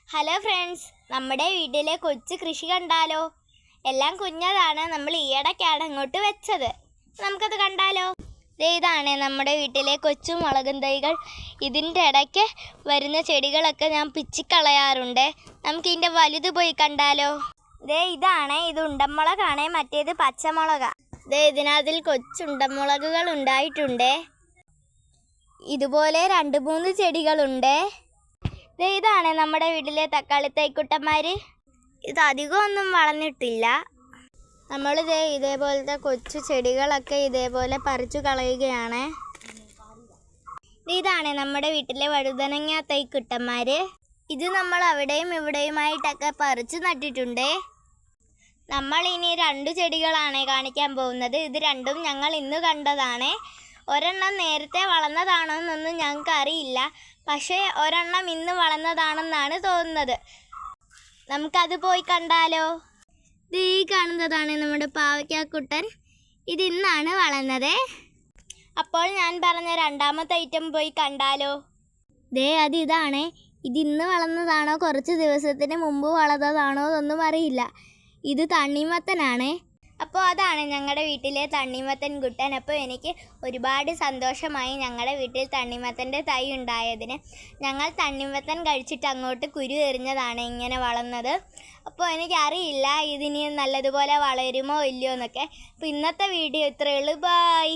Hello friends, നമ്മുടെ വീട്ടിലെ കൊച്ചു കൃഷി കണ്ടാലോ? എല്ലാം കുഞ്ഞതാണ്. നമ്മൾ ഈയിടയ്ക്കാണ് അങ്ങോട്ട് വെച്ചത്. നമുക്കത് കണ്ടാലോ? ഇതാണ് നമ്മുടെ വീട്ടിലെ കൊച്ചു മുളകും തൈകൾ. ഇതിൻ്റെ ഇടയ്ക്ക് വരുന്ന ചെടികളൊക്കെ ഞാൻ പിച്ചിക്കളയാറുണ്ട്. നമുക്കിതിൻ്റെ വലുത് പോയി കണ്ടാലോ? ഇതാണ്, ഇത് ഉണ്ടമുളകാണ്, മറ്റേത് പച്ചമുളകാണ്. ഇതിനകത്തിൽ കൊച്ചുണ്ടമുളകുകൾ ഉണ്ടായിട്ടുണ്ട്. ഇതുപോലെ 2-3 ചെടികളുണ്ട്. ഇതാണ് നമ്മുടെ വീട്ടിലെ തക്കാളി തൈക്കുട്ടന്മാർ. ഇത് അധികമൊന്നും വളർന്നിട്ടില്ല. നമ്മൾ ഇതേപോലത്തെ കൊച്ചു ചെടികളൊക്കെ ഇതേപോലെ പറിച്ചു കളയുകയാണ്. ഇതാണ് നമ്മുടെ വീട്ടിലെ വഴുതനങ്ങ തൈക്കുട്ടന്മാർ. ഇത് നമ്മൾ അവിടെയും ഇവിടെയുമായിട്ടൊക്കെ പറിച്ചു നട്ടിട്ടുണ്ട്. നമ്മൾ ഇനി 2 ചെടികളാണ് കാണിക്കാൻ പോകുന്നത്. ഇത് രണ്ടും ഞങ്ങൾ ഇന്ന് കണ്ടതാണ്. ഒരെണ്ണം നേരത്തെ വളർന്നതാണോ എന്നൊന്നും ഞങ്ങൾക്ക് അറിയില്ല, പക്ഷേ ഒരെണ്ണം ഇന്ന് വളർന്നതാണെന്നാണ് തോന്നുന്നത്. നമുക്കത് പോയി കണ്ടാലോ? ഈ കാണുന്നതാണ് നമ്മുടെ പാവയ്ക്കാക്കുട്ടൻ. ഇത് ഇന്നാണ് വളർന്നത്. അപ്പോൾ ഞാൻ പറഞ്ഞ 2ാമത്തെ ഐറ്റം പോയി കണ്ടാലോ? ഇതാണ്. ഇത് ഇന്ന് വളർന്നതാണോ കുറച്ച് ദിവസത്തിന് മുമ്പ് വളർന്നതാണോ എന്നൊന്നും അറിയില്ല. ഇത് തണ്ണിമത്തനാണ്. അപ്പോൾ അതാണ് ഞങ്ങളുടെ വീട്ടിലെ തണ്ണിമത്തൻ കുട്ടൻ. അപ്പോൾ എനിക്ക് ഒരുപാട് സന്തോഷമായി ഞങ്ങളുടെ വീട്ടിൽ തണ്ണിമത്തൻ്റെ തൈ ഉണ്ടായതിന്. ഞങ്ങൾ തണ്ണിമത്തൻ കഴിച്ചിട്ട് അങ്ങോട്ട് കുരു എറിഞ്ഞതാണ് ഇങ്ങനെ വളർന്നത്. അപ്പോൾ എനിക്കറിയില്ല ഇതിനി നല്ലതുപോലെ വളരുമോ ഇല്ലയോ എന്നൊക്കെ. അപ്പോൾ ഇന്നത്തെ വീഡിയോ ഇത്രയേ ഉള്ളൂ. ബൈ.